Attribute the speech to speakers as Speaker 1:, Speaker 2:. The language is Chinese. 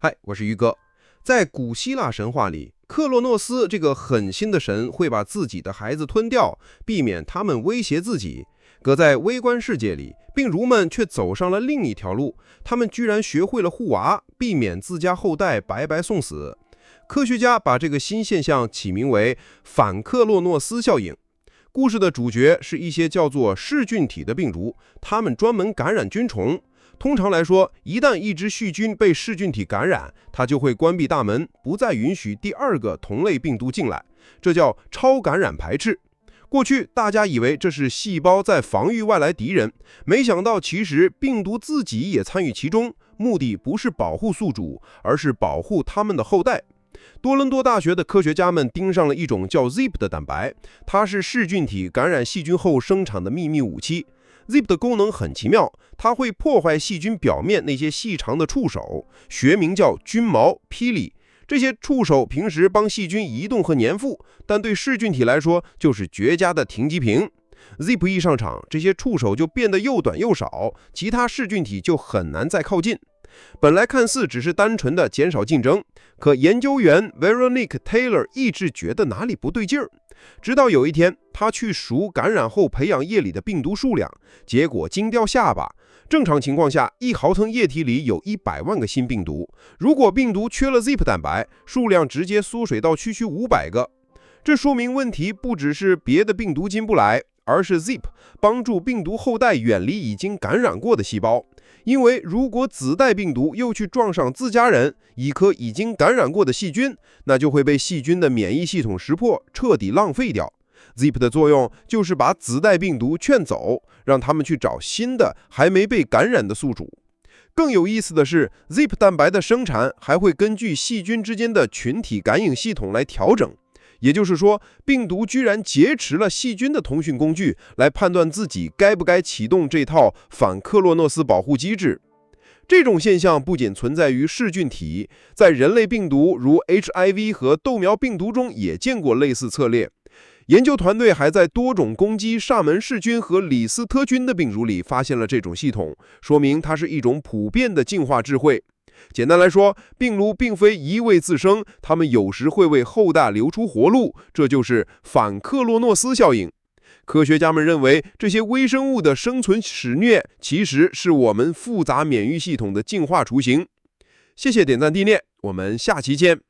Speaker 1: 嗨，我是于哥。在古希腊神话里，克洛诺斯这个狠心的神会把自己的孩子吞掉，避免他们威胁自己。搁在微观世界里，病儒们却走上了另一条路，他们居然学会了护娃，避免自家后代白白送死。科学家把这个新现象起名为反克洛诺斯效应。故事的主角是一些叫做噬菌体的病毒，它们专门感染菌虫。通常来说，一旦一只细菌被噬菌体感染，它就会关闭大门，不再允许第二个同类病毒进来，这叫超感染排斥。过去大家以为这是细胞在防御外来敌人，没想到其实病毒自己也参与其中，目的不是保护宿主，而是保护他们的后代。多伦多大学的科学家们盯上了一种叫 ZIP 的蛋白，它是噬菌体感染细菌后生产的秘密武器。ZIP 的功能很奇妙，它会破坏细菌表面那些细长的触手，学名叫菌毛霹雳。这些触手平时帮细菌移动和粘附，但对噬菌体来说就是绝佳的停机坪。ZIP 一上场，这些触手就变得又短又少，其他噬菌体就很难再靠近。本来看似只是单纯的减少竞争，可研究员 Veronique Taylor 一直觉得哪里不对劲儿。直到有一天，他去数感染后培养液里的病毒数量，结果惊掉下巴。正常情况下，1毫升液体里有100万个新病毒，如果病毒缺了 ZIP 蛋白，数量直接缩水到区区500个。这说明问题不只是别的病毒进不来，而是 ZIP 帮助病毒后代远离已经感染过的细胞。因为如果子代病毒又去撞上自家人，一颗已经感染过的细菌，那就会被细菌的免疫系统识破，彻底浪费掉。ZIP 的作用就是把子代病毒劝走，让他们去找新的还没被感染的宿主。更有意思的是， ZIP 蛋白的生产还会根据细菌之间的群体感应系统来调整。也就是说，病毒居然劫持了细菌的通讯工具，来判断自己该不该启动这套反克洛诺斯保护机制。这种现象不仅存在于噬菌体，在人类病毒如 HIV 和豆苗病毒中也见过类似策略。研究团队还在多种攻击沙门氏菌和李斯特菌的病毒里发现了这种系统，说明它是一种普遍的进化智慧。简单来说，病毒并非一味自生，它们有时会为后代留出活路，这就是反克洛诺斯效应。科学家们认为，这些微生物的生存肆虐其实是我们复杂免疫系统的进化雏形。谢谢点赞地念，我们下期见。